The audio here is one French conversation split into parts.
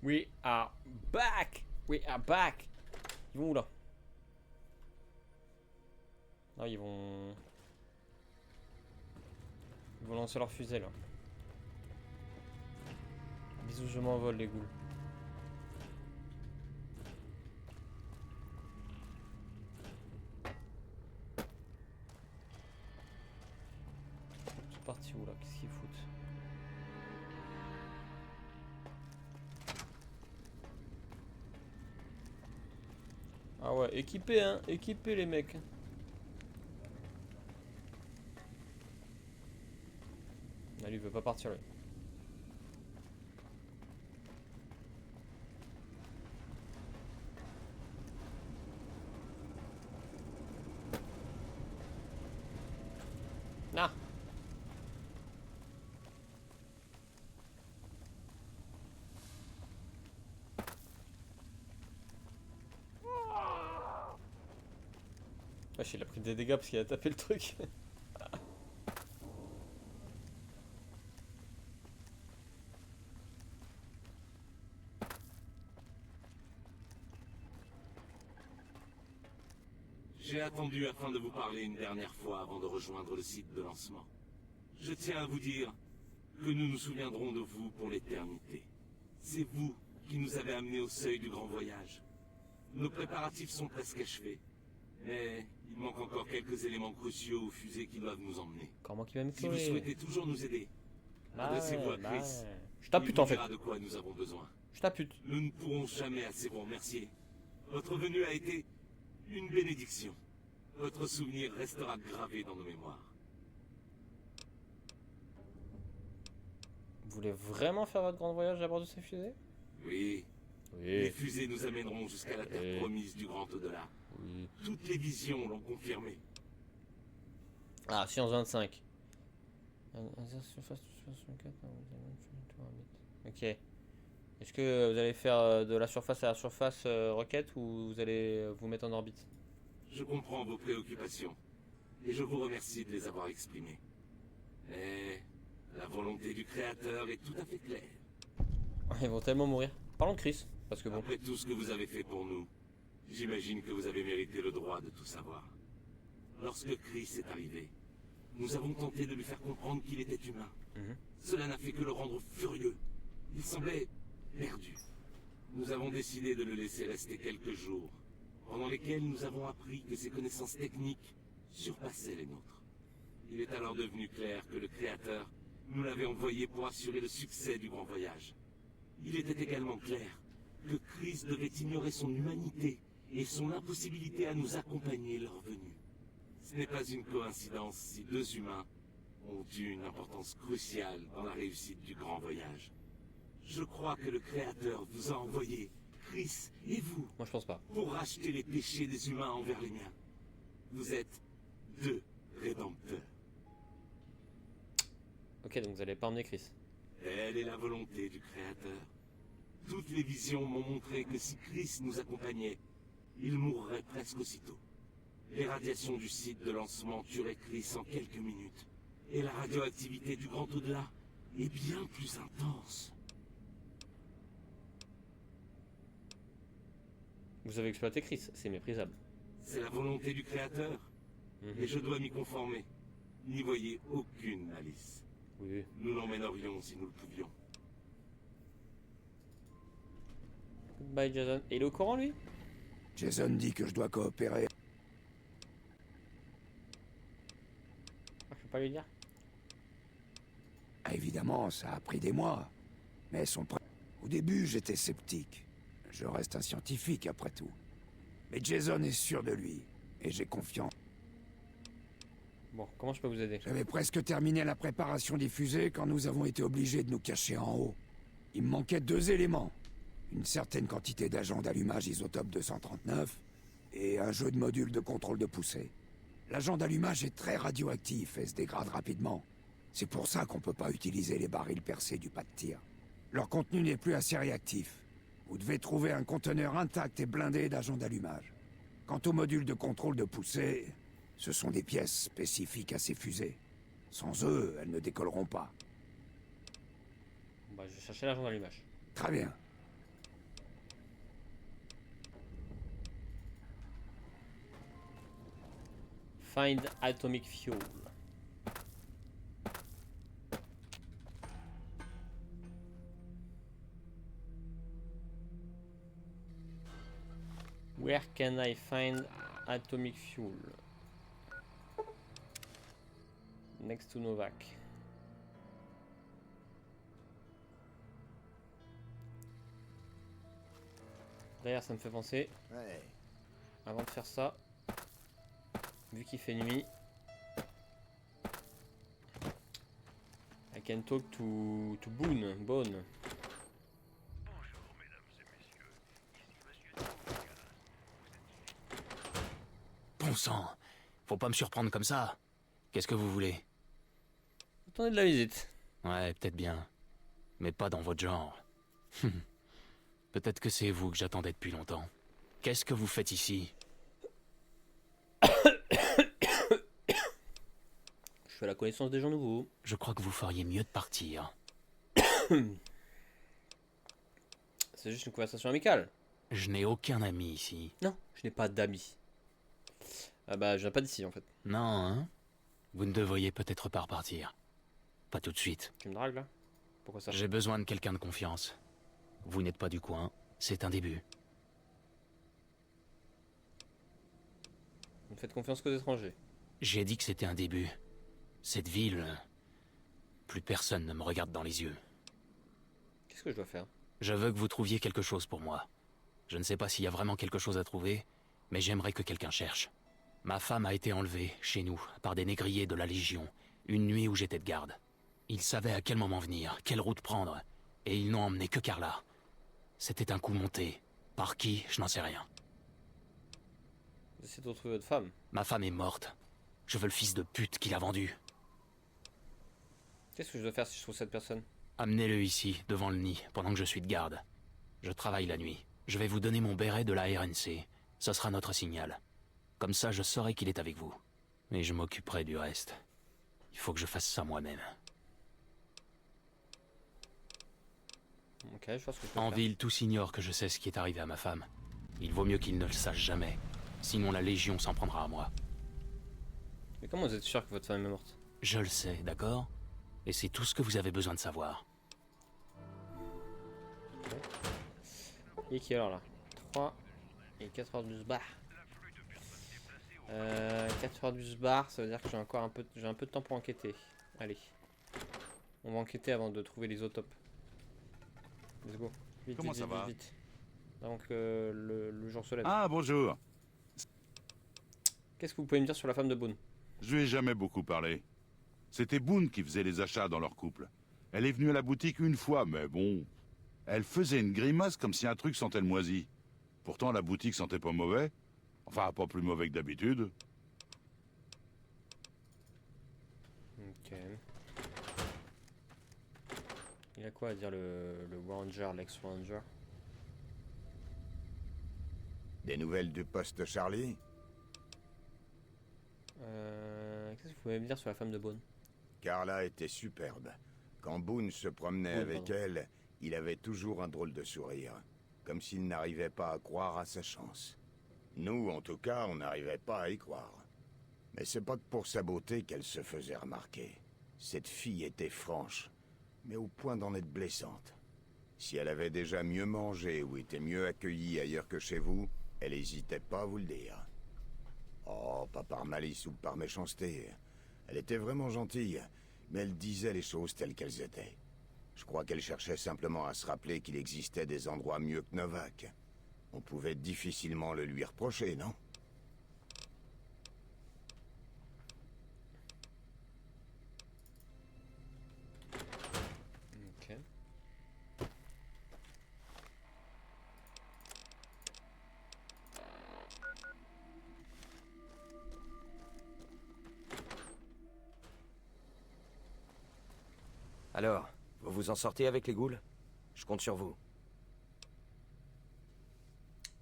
We are back. We are back. Ils vont où là? Ah, ils vont lancer leur fusée là. Bisous, je m'envole les ghouls. C'est parti où là? Qu'est-ce qu'ils foutent? Ah ouais, équipés hein, équipés les mecs. Ah, lui il veut pas partir lui. Ah. Wesh, il a pris des dégâts parce qu'il a tapé le truc. J'ai attendu afin de vous parler une dernière fois avant de rejoindre le site de lancement. Je tiens à vous dire que nous nous souviendrons de vous pour l'éternité. C'est vous qui nous avez amenés au seuil du grand voyage. Nos préparatifs sont presque achevés, mais il manque encore quelques éléments cruciaux aux fusées qui doivent nous emmener. Comment qu'il va me Si vous tuer? souhaitez toujours nous aider, adressez-vous à Chris. Je Il t'appute vous en fait. dira de quoi nous avons besoin. Je t'appute. Nous ne pourrons jamais assez vous remercier. Votre venue a été une bénédiction. Votre souvenir restera gravé dans nos mémoires. Vous voulez vraiment faire votre grand voyage à bord de ces fusées? Oui, les Oui. fusées nous amèneront jusqu'à la terre Oui. promise du grand au-delà. Oui. Toutes les visions l'ont confirmé. Ah, science 25. Ok. Est-ce que vous allez faire de la surface à la surface roquette ou vous allez vous mettre en orbite? Je comprends vos préoccupations, et je vous remercie de les avoir exprimées. Mais la volonté du Créateur est tout à fait claire. Ils vont tellement mourir. Parlons de Chris, parce que bon. Après tout ce que vous avez fait pour nous, j'imagine que vous avez mérité le droit de tout savoir. Lorsque Chris est arrivé, nous avons tenté de lui faire comprendre qu'il était humain. Mhm. Cela n'a fait que le rendre furieux. Il semblait perdu. Nous avons décidé de le laisser rester quelques jours, pendant lesquels nous avons appris que ses connaissances techniques surpassaient les nôtres. Il est alors devenu clair que le Créateur nous l'avait envoyé pour assurer le succès du grand voyage. Il était également clair que Chris devait ignorer son humanité et son impossibilité à nous accompagner leur venue. Ce n'est pas une coïncidence si deux humains ont eu une importance cruciale dans la réussite du grand voyage. Je crois que le Créateur vous a envoyé, Chris et vous, Moi je pense pas. pour racheter les péchés des humains envers les miens. Vous êtes deux rédempteurs. Ok, donc vous allez pas emmener Chris. Telle est la volonté du Créateur. Toutes les visions m'ont montré que si Chris nous accompagnait, il mourrait presque aussitôt. Les radiations du site de lancement tueraient Chris en quelques minutes. Et la radioactivité du grand au-delà est bien plus intense. Vous avez exploité Chris, c'est méprisable. C'est la volonté du Créateur. Mhm. Et je dois m'y conformer. N'y voyez aucune malice. Oui. Nous l'emmènerions si nous le pouvions. Bye Jason. Et il est au courant lui? Jason dit que je dois coopérer. Ah, je peux pas lui dire. Ah, évidemment, ça a pris des mois. Mais au début, j'étais sceptique. Je reste un scientifique, après tout. Mais Jason est sûr de lui. Et j'ai confiance. Bon, comment je peux vous aider? J'avais presque terminé la préparation des fusées quand nous avons été obligés de nous cacher en haut. Il me manquait deux éléments. Une certaine quantité d'agents d'allumage isotope 239 et un jeu de modules de contrôle de poussée. L'agent d'allumage est très radioactif et se dégrade rapidement. C'est pour ça qu'on peut pas utiliser les barils percés du pas de tir. Leur contenu n'est plus assez réactif. Vous devez trouver un conteneur intact et blindé d'agents d'allumage. Quant aux modules de contrôle de poussée, ce sont des pièces spécifiques à ces fusées. Sans eux, elles ne décolleront pas. Bah, je vais chercher l'agent d'allumage. Très bien. Find atomic fuel. Where can I find atomic fuel? Next to Novak. D'ailleurs, ça me fait penser, Ouais. avant de faire ça, vu qu'il fait nuit, I can talk to Bone. Bon sang, faut pas me surprendre comme ça. Qu'est-ce que vous voulez? Attendez de la visite. Ouais, peut-être bien. Mais pas dans votre genre. Peut-être que c'est vous que j'attendais depuis longtemps. Qu'est-ce que vous faites ici? Je fais la connaissance des gens nouveaux. Je crois que vous feriez mieux de partir. C'est juste une conversation amicale. Je n'ai aucun ami ici. Non, je n'ai pas d'amis. Ah bah, je viens pas d'ici en fait. Non, hein? Vous ne devriez peut-être pas repartir. Pas tout de suite. Tu me dragues là? Pourquoi ça? J'ai besoin de quelqu'un de confiance. Vous n'êtes pas du coin, c'est un début. Vous ne faites confiance qu'aux étrangers. J'ai dit que c'était un début. Cette ville... Plus personne ne me regarde dans les yeux. Qu'est-ce que je dois faire? Je veux que vous trouviez quelque chose pour moi. Je ne sais pas s'il y a vraiment quelque chose à trouver, mais j'aimerais que quelqu'un cherche. Ma femme a été enlevée, chez nous, par des négriers de la Légion, une nuit où j'étais de garde. Ils savaient à quel moment venir, quelle route prendre, et ils n'ont emmené que Carla. C'était un coup monté. Par qui, je n'en sais rien. Vous essayez de retrouver votre femme. Ma femme est morte. Je veux le fils de pute qui l'a vendue. Qu'est-ce que je dois faire si je trouve cette personne? Amenez-le ici, devant le nid, pendant que je suis de garde. Je travaille la nuit. Je vais vous donner mon béret de la RNC. Ce sera notre signal. Comme ça, je saurai qu'il est avec vous. Et je m'occuperai du reste. Il faut que je fasse ça moi-même. Ok, je vois ce que je peux En faire. ville, tous ignorent que je sais ce qui est arrivé à ma femme. Il vaut mieux qu'ils ne le sachent jamais. Sinon la Légion s'en prendra à moi. Mais comment vous êtes sûr que votre femme est morte? Je le sais, d'accord? Et c'est tout ce que vous avez besoin de savoir. Il est qui alors là? 3 et 4h12 bar. 4h12 bar, ça veut dire que j'ai encore un peu de temps pour enquêter. Allez. On va enquêter avant de trouver les isotopes. Let's go. Vite, Comment vite, ça vite, va? vite. Donc le jour se lève. Ah, bonjour. Qu'est-ce que vous pouvez me dire sur la femme de Boone? Je lui ai jamais beaucoup parlé. C'était Boone qui faisait les achats dans leur couple. Elle est venue à la boutique une fois, mais bon... Elle faisait une grimace comme si un truc sentait le moisi. Pourtant, la boutique sentait pas mauvais. Enfin, pas plus mauvais que d'habitude. Ok. Il a quoi à dire le Ranger, l'ex-Ranger? Des nouvelles du poste Charlie? Qu'est-ce que vous pouvez me dire sur la femme de Boone? Carla était superbe. Quand Boone se promenait Boone, avec pardon. elle, il avait toujours un drôle de sourire. Comme s'il n'arrivait pas à croire à sa chance. Nous, en tout cas, on n'arrivait pas à y croire. Mais c'est pas que pour sa beauté qu'elle se faisait remarquer. Cette fille était franche, mais au point d'en être blessante. Si elle avait déjà mieux mangé ou été mieux accueillie ailleurs que chez vous, elle hésitait pas à vous le dire. Oh, pas par malice ou par méchanceté. Elle était vraiment gentille, mais elle disait les choses telles qu'elles étaient. Je crois qu'elle cherchait simplement à se rappeler qu'il existait des endroits mieux que Novak. On pouvait difficilement le lui reprocher, non? Ok. Alors, vous vous en sortez avec les ghouls? Je compte sur vous.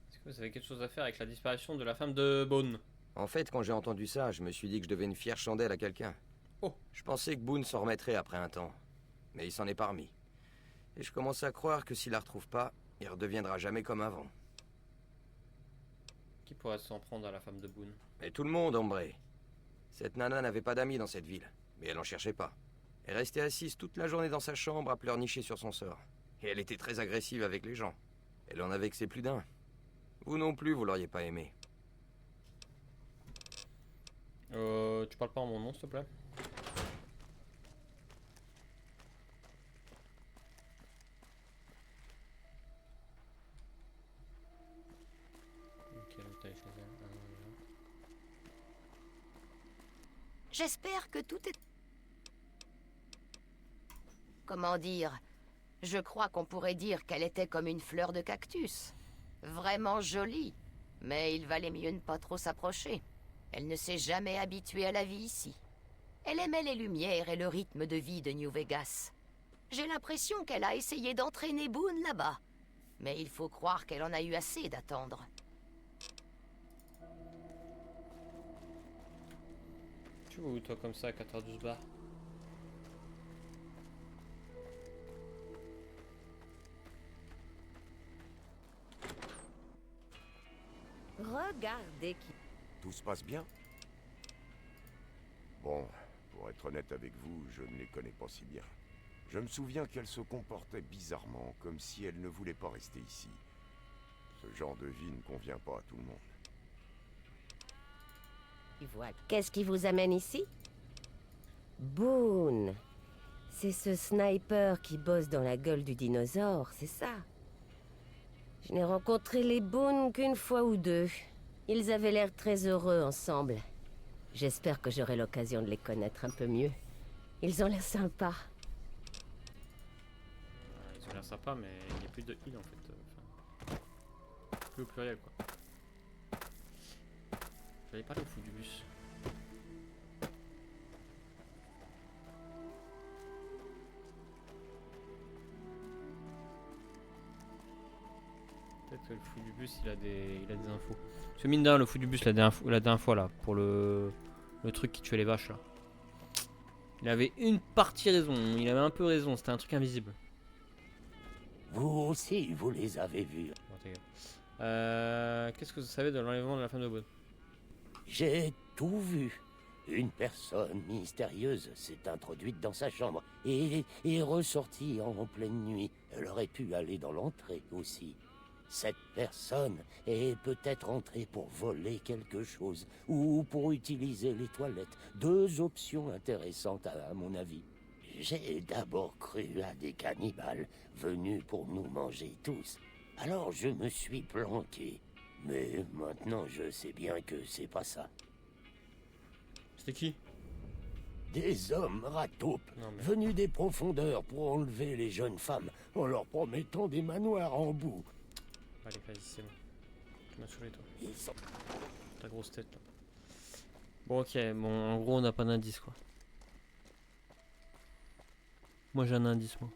Est-ce que vous avez quelque chose à faire avec la disparition de la femme de Boone? En fait, quand j'ai entendu ça, je me suis dit que je devais une fière chandelle à quelqu'un. Oh. Je pensais que Boone s'en remettrait après un temps. Mais il s'en est pas remis. Et je commence à croire que s'il la retrouve pas, il redeviendra jamais comme avant. Qui pourrait s'en prendre à la femme de Boone? Mais tout le monde, hombre. Cette nana n'avait pas d'amis dans cette ville, mais elle en cherchait pas. Elle restait assise toute la journée dans sa chambre à pleurnicher sur son sort. Et elle était très agressive avec les gens. Elle en a vexé plus d'un. Vous non plus, vous l'auriez pas aimé. Tu parles pas en mon nom, s'il te plaît? Ok, donc t'as choisi un nom déjà. J'espère que tout est... Comment dire? Je crois qu'on pourrait dire qu'elle était comme une fleur de cactus. Vraiment jolie. Mais il valait mieux ne pas trop s'approcher. Elle ne s'est jamais habituée à la vie ici. Elle aimait les lumières et le rythme de vie de New Vegas. J'ai l'impression qu'elle a essayé d'entraîner Boone là-bas. Mais il faut croire qu'elle en a eu assez d'attendre. Tu vas où toi comme ça à 4h12 bar? Regardez qui... Tout se passe bien? Bon, pour être honnête avec vous, je ne les connais pas si bien. Je me souviens qu'elle se comportait bizarrement, comme si elle ne voulait pas rester ici. Ce genre de vie ne convient pas à tout le monde. Voilà. Qu'est-ce qui vous amène ici? Boone. C'est ce sniper qui bosse dans la gueule du dinosaure, c'est ça? Je n'ai rencontré les Boone qu'une fois ou deux. Ils avaient l'air très heureux ensemble. J'espère que j'aurai l'occasion de les connaître un peu mieux. Ils ont l'air sympas. Ils ont l'air sympas, mais il n'y a plus de il en fait. Plus au pluriel quoi. J'allais parler au fou du bus. Peut-être que le fou du bus il a des infos. Parce que mine de rien, le fou du bus la dernière fois là, pour le truc qui tuait les vaches là. Il avait une partie raison, il avait un peu raison, c'était un truc invisible. Vous aussi, vous les avez vus. Bon, ta gueule. Qu'est-ce que vous savez de l'enlèvement de la femme de Boone? J'ai tout vu. Une personne mystérieuse s'est introduite dans sa chambre et est ressortie en pleine nuit. Elle aurait pu aller dans l'entrée aussi. Cette personne est peut-être entrée pour voler quelque chose ou pour utiliser les toilettes. Deux options intéressantes à mon avis. J'ai d'abord cru à des cannibales venus pour nous manger tous. Alors je me suis planqué. Mais maintenant je sais bien que c'est pas ça. C'était qui? Des hommes rataupes, Non, mais- venus des profondeurs pour enlever les jeunes femmes en leur promettant des manoirs en boue. Allez, vas-y, c'est bon. Tu m'as saoulé toi. Ils sont... Ta grosse tête là. Bon ok, bon en gros on n'a pas d'indice quoi. Moi j'ai un indice moi.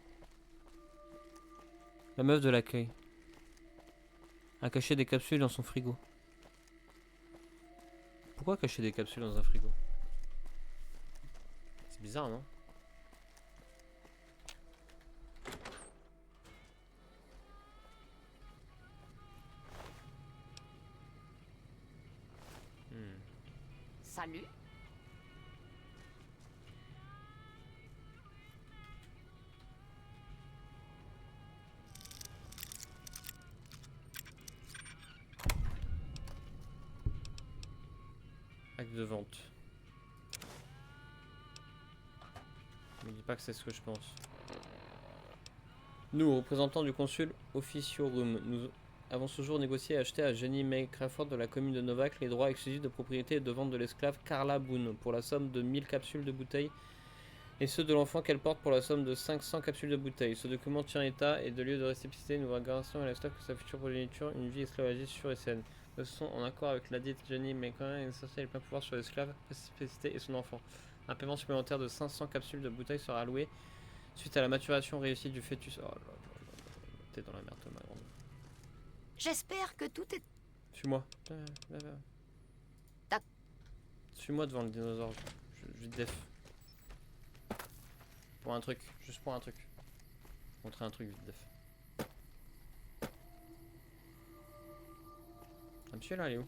La meuf de l'accueil a caché des capsules dans son frigo. Pourquoi cacher des capsules dans un frigo? C'est bizarre non? Salut. Acte de vente. Me dis pas que c'est ce que je pense. Nous, représentants du consul Officiorum, nous avons ce jour négocié et acheté à Jenny May Crawford de la commune de Novak les droits exclusifs de propriété et de vente de l'esclave Carla Boone pour la somme de 1000 capsules de bouteilles et ceux de l'enfant qu'elle porte pour la somme de 500 capsules de bouteilles. Ce document tient état et de lieu de récépissité nous garantir à l'esclave que sa future progéniture une vie esclavagiste sûre et saine. Nous sont en accord avec la dite Jenny May Crawford et essentiel et plein pouvoir sur l'esclave, spécificité et son enfant. Un paiement supplémentaire de 500 capsules de bouteilles sera alloué suite à la maturation réussie du fœtus. Oh là là là là. T'es dans la merde, ma grande. J'espère que tout est... Suis-moi. Tac. Suis-moi devant le dinosaure. Je def. Pour un truc. Juste pour un truc. Montrer un truc vite def. Ah, monsieur là, il est où?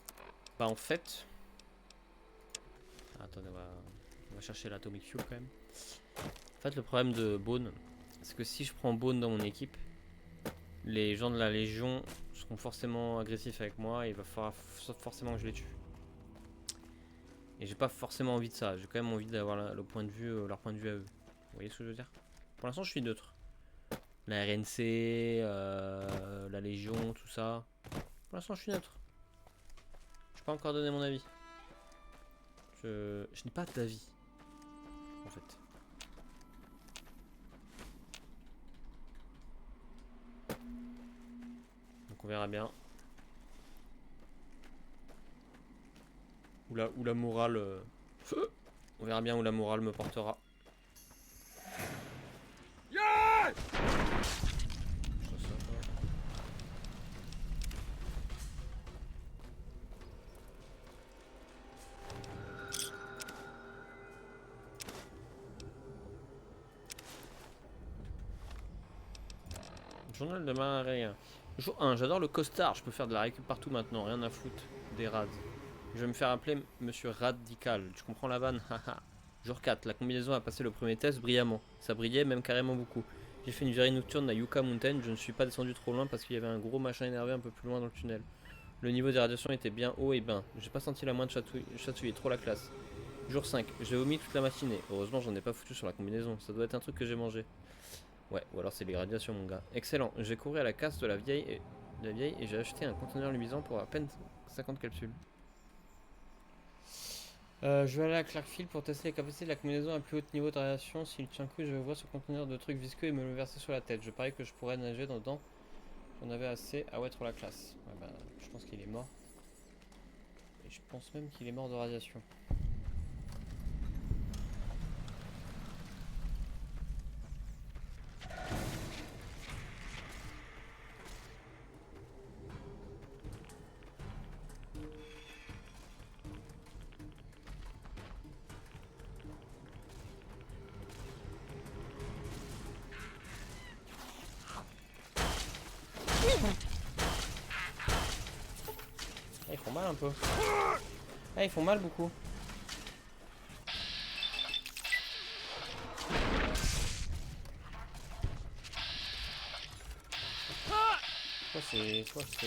Bah en fait... Attendez, on va chercher l'Atomic Fuel quand même. En fait le problème de Bone, c'est que si je prends Bone dans mon équipe, les gens de la Légion seront forcément agressifs avec moi et il va falloir forcément que je les tue. Et j'ai pas forcément envie de ça, j'ai quand même envie d'avoir le point de vue, leur point de vue à eux. Vous voyez ce que je veux dire? Pour l'instant je suis neutre. La RNC, la Légion, tout ça. Pour l'instant je suis neutre. Je n'ai pas encore donné mon avis. Je n'ai pas d'avis. En fait. Donc on verra bien. Où la morale... on verra bien où la morale me portera. Journal de marin. Jour 1, j'adore le costard, je peux faire de la récup partout maintenant, rien à foutre des raids. Je vais me faire appeler Monsieur Radical, tu comprends la vanne? Haha. Jour 4, la combinaison a passé le premier test brillamment. Ça brillait même carrément beaucoup. J'ai fait une virée nocturne à Yucca Mountain, je ne suis pas descendu trop loin parce qu'il y avait un gros machin énervé un peu plus loin dans le tunnel. Le niveau des radiations était bien haut et ben, j'ai pas senti la moindre chatouiller, trop la classe. Jour 5, j'ai vomi toute la matinée. Heureusement j'en ai pas foutu sur la combinaison, ça doit être un truc que j'ai mangé. Ouais, ou alors c'est les radiations mon gars. Excellent, j'ai couru à la casse de la vieille et j'ai acheté un conteneur luisant pour à peine 50 capsules. Je vais aller à Clarkfield pour tester les capacités de la combinaison à plus haut niveau de radiation. S'il tient coup, je vais voir ce conteneur de trucs visqueux et me le verser sur la tête. Je parie que je pourrais nager dedans. J'en avais assez. Ah ouais, trop la classe. Ouais, bah, je pense qu'il est mort. Et je pense même qu'il est mort de radiation. Ah, ils font mal un peu. Ah, ils font mal beaucoup. Soit c'est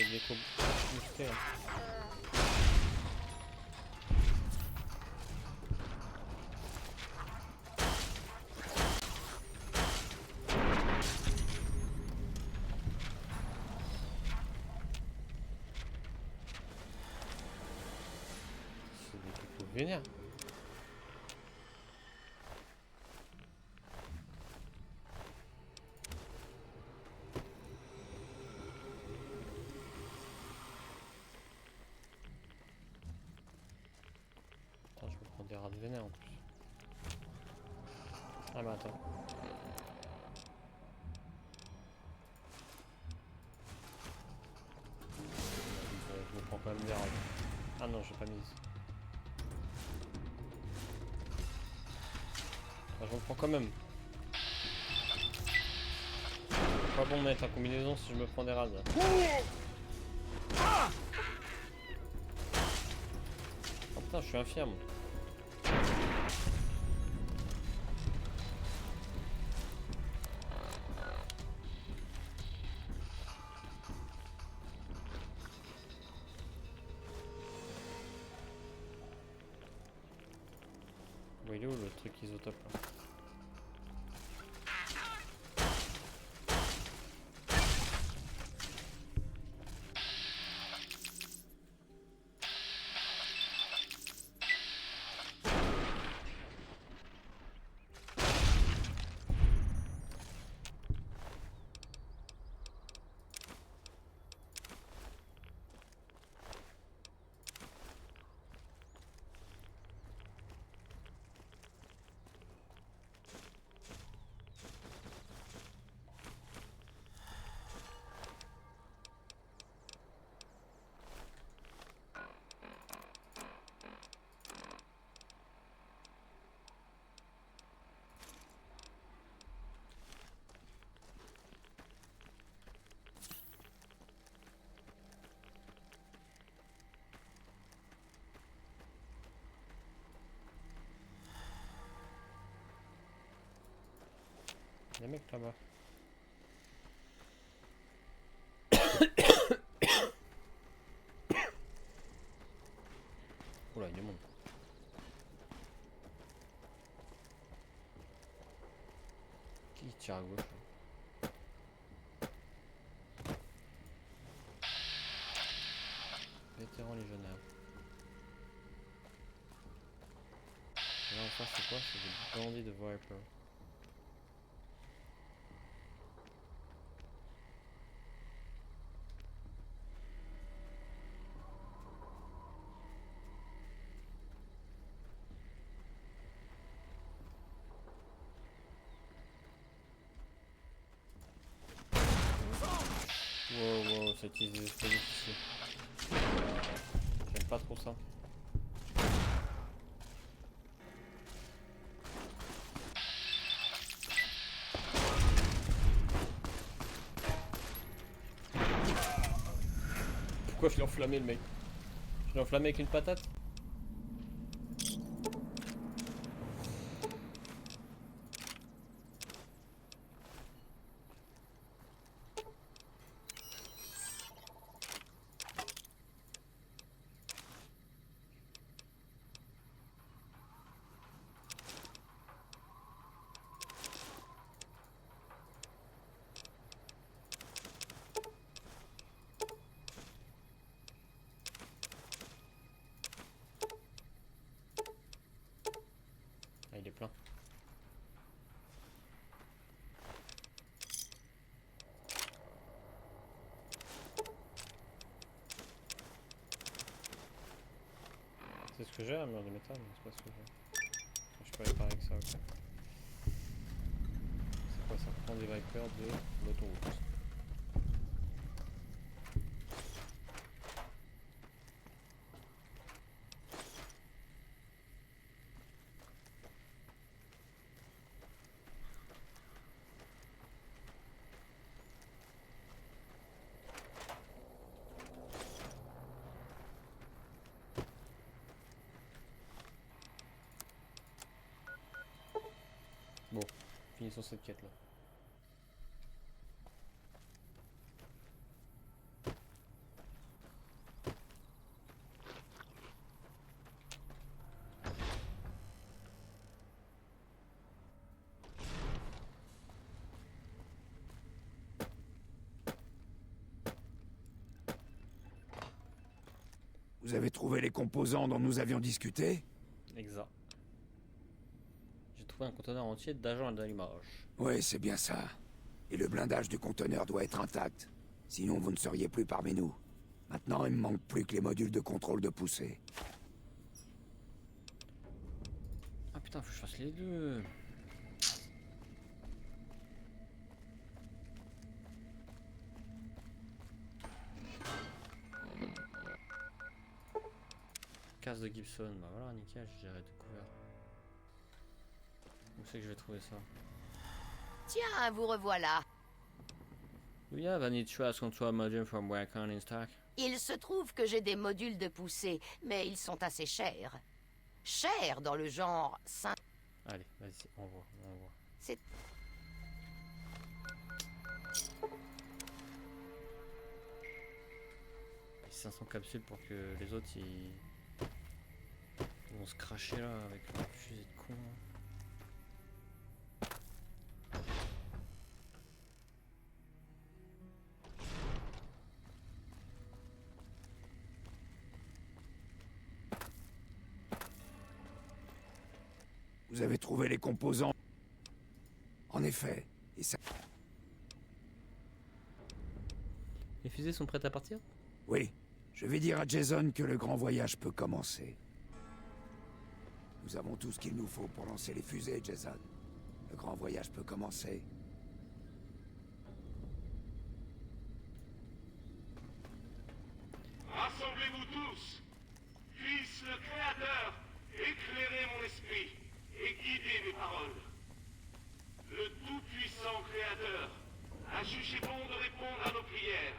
des coups musclés. C'est des coups vénères. Attends, je me prends des rats de vénère en plus. Ah bah attends. Je me prends quand même des rats. Ah non, j'ai pas mis. Ah, je me prends quand même. Pas bon de mettre la combinaison si je me prends des rats. Oh putain, je suis infirme. Bon, il est où le truc isotope là? mec là-bas. Oula, il y a du monde. Qui tire à gauche là? Vétéran légionnaire. Et là en face c'est quoi? C'est des bandits de Viper. Wow, ça utilise des explosifs ici. J'aime pas trop ça. Pourquoi je l'ai enflammé le mec? Je l'ai enflammé avec une patate? Ah, il est plein. C'est ce que j'ai, un mur de métal, mais c'est pas ce que j'ai. Je peux aller par avec ça, ok. C'est quoi ça? Prend des Vipers de l'autoroute. Bon, finissons cette quête là. Vous avez trouvé les composants dont nous avions discuté? Exact. J'ai trouvé un conteneur entier d'agents d'allumage. Oui, c'est bien ça. Et le blindage du conteneur doit être intact. Sinon, vous ne seriez plus parmi nous. Maintenant, il me manque plus que les modules de contrôle de poussée. Ah putain, faut que je fasse les deux. Casse de Gibson, bah voilà, nickel, j'ai découvert. Où c'est que je vais trouver ça? Tiens, vous revoilà. Do you have any trace control module from Wacom in stock? Il se trouve que j'ai des modules de poussée, mais ils sont assez chers. Chers dans le genre 5... Allez, vas-y, on voit. C'est... 500 capsules pour que les autres ils vont se cracher là avec leur fusil de con. Vous avez trouvé les composants? En effet, et ça... Les fusées sont prêtes à partir? Oui, je vais dire à Jason que le grand voyage peut commencer. Nous avons tout ce qu'il nous faut pour lancer les fusées, Jason. Le grand voyage peut commencer. Rassemblez-vous tous. Puisse le Créateur éclairer mon esprit et guider mes paroles. Le Tout-Puissant Créateur a jugé bon de répondre à nos prières.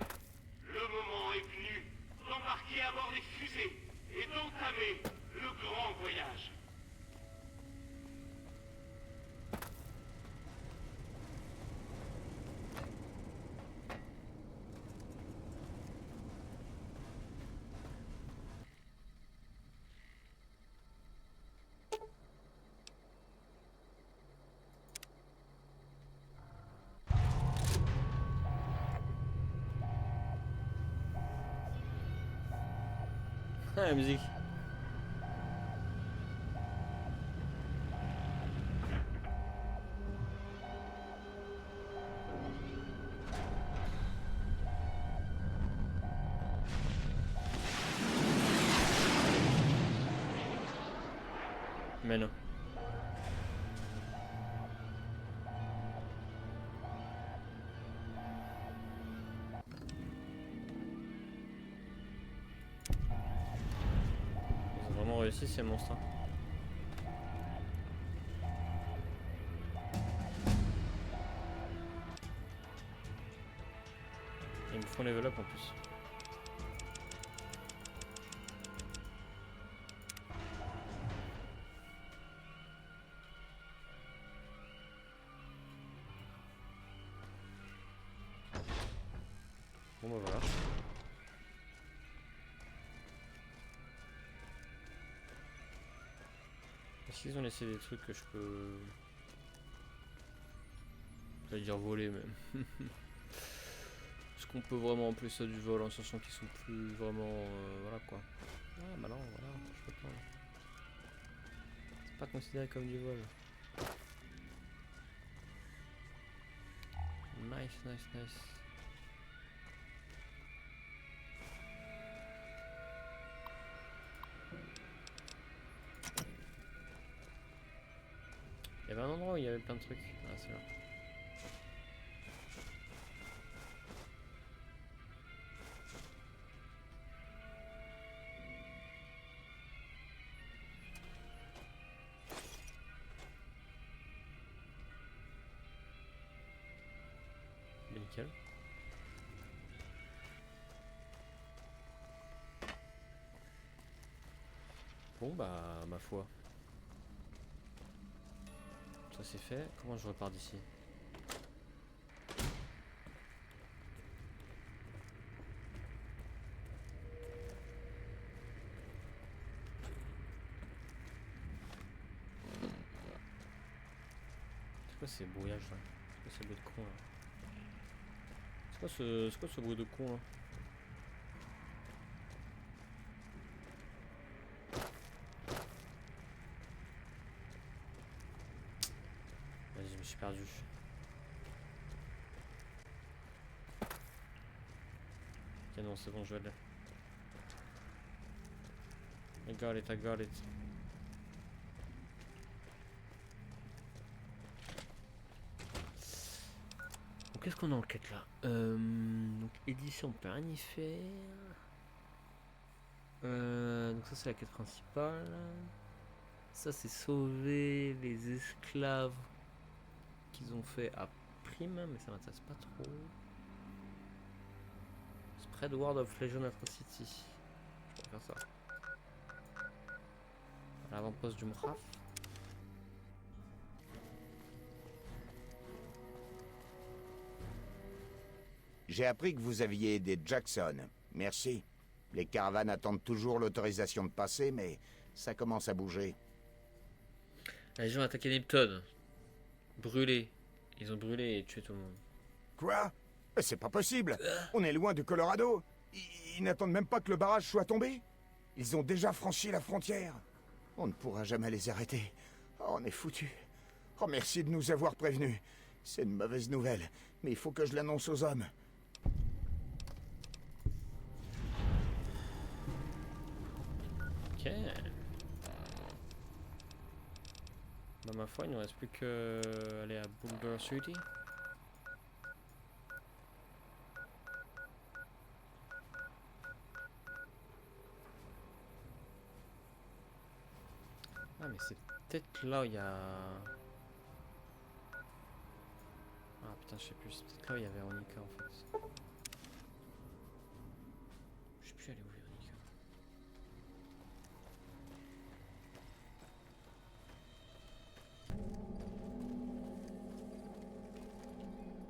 Le moment est venu d'embarquer à bord des fusées et d'entamer le grand voyage. Ah, la musique. Mais non. Ils ont vraiment réussi ces monstres. Hein. Ils me font level up en plus. Bon bah voilà. Est-ce qu'ils ont laissé des trucs que je peux... Je vais dire voler même. Est-ce qu'on peut vraiment appeler ça du vol en sachant qu'ils sont plus vraiment... voilà quoi. Ah bah non, voilà, je peux pas. C'est pas considéré comme du vol. Nice, nice, nice. Il y avait un endroit où il y avait plein de trucs. Ah, c'est là. Mais nickel. Bon bah, ma foi. Ça c'est fait. Comment je repars d'ici? C'est quoi ces brouillages là? C'est quoi ces bruits de con là? C'est quoi ce bruit de con là? Vas-y, je me suis perdu. Ok, non, c'est bon, je l'ai. I got it, I got it. Donc, qu'est-ce qu'on a en quête là? Donc, édition, on peut rien y faire. Donc, ça, c'est la quête principale. Ça, c'est sauver les esclaves qu'ils ont fait à prime, mais ça m'intéresse pas trop. Spread Word of Legion Atrocity. Je vais faire ça. À l'avant-poste du Mraf. J'ai appris que vous aviez aidé Jackson. Merci. Les caravanes attendent toujours l'autorisation de passer, mais ça commence à bouger. Les gens ont attaqué Nipton. Brûlé. Ils ont brûlé et tué tout le monde. Quoi? C'est pas possible. On est loin du Colorado. Ils n'attendent même pas que le barrage soit tombé. Ils ont déjà franchi la frontière. On ne pourra jamais les arrêter. Oh, on est foutus. Oh, merci de nous avoir prévenus. C'est une mauvaise nouvelle, mais il faut que je l'annonce aux hommes. Ok. Bah, ma foi, il ne reste plus qu'à aller à Boulder City. Ah, mais c'est peut-être là où il y a... Ah putain, je sais plus. C'est peut-être là où il y a Véronica en fait. Je sais plus aller où Véronica.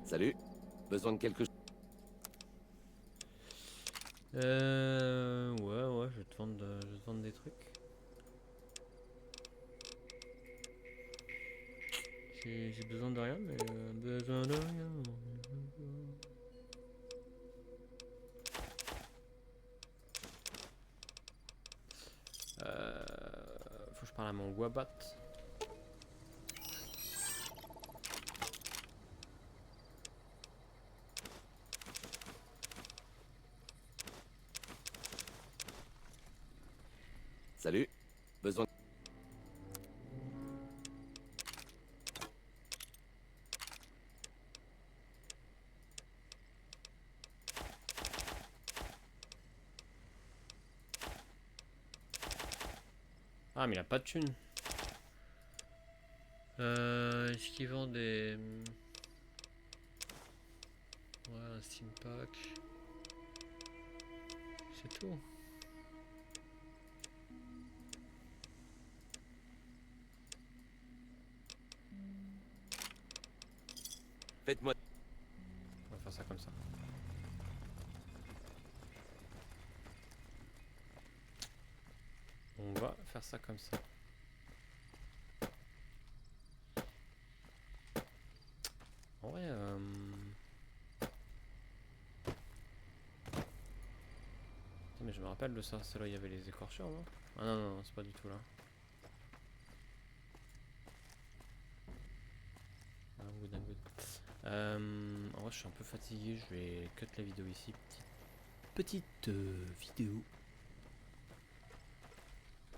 Salut. Besoin de quelque chose? Ouais, je vais te vendre des trucs. J'ai besoin de rien, mais besoin de rien. Faut que je parle à mon Wabat. Salut. Besoin... Ah mais il a pas de thune. Est-ce qu'il vend des... Ouais, un Steam Pack. C'est tout. Faites-moi... On va faire ça comme ça. On va faire ça comme ça. En vrai, mais je me rappelle de ça. C'est là où il y avait les écorcheurs, non? Ah non, non, non, c'est pas du tout là. Ah, good, good. En vrai, je suis un peu fatigué. Je vais cut la vidéo ici. Petite vidéo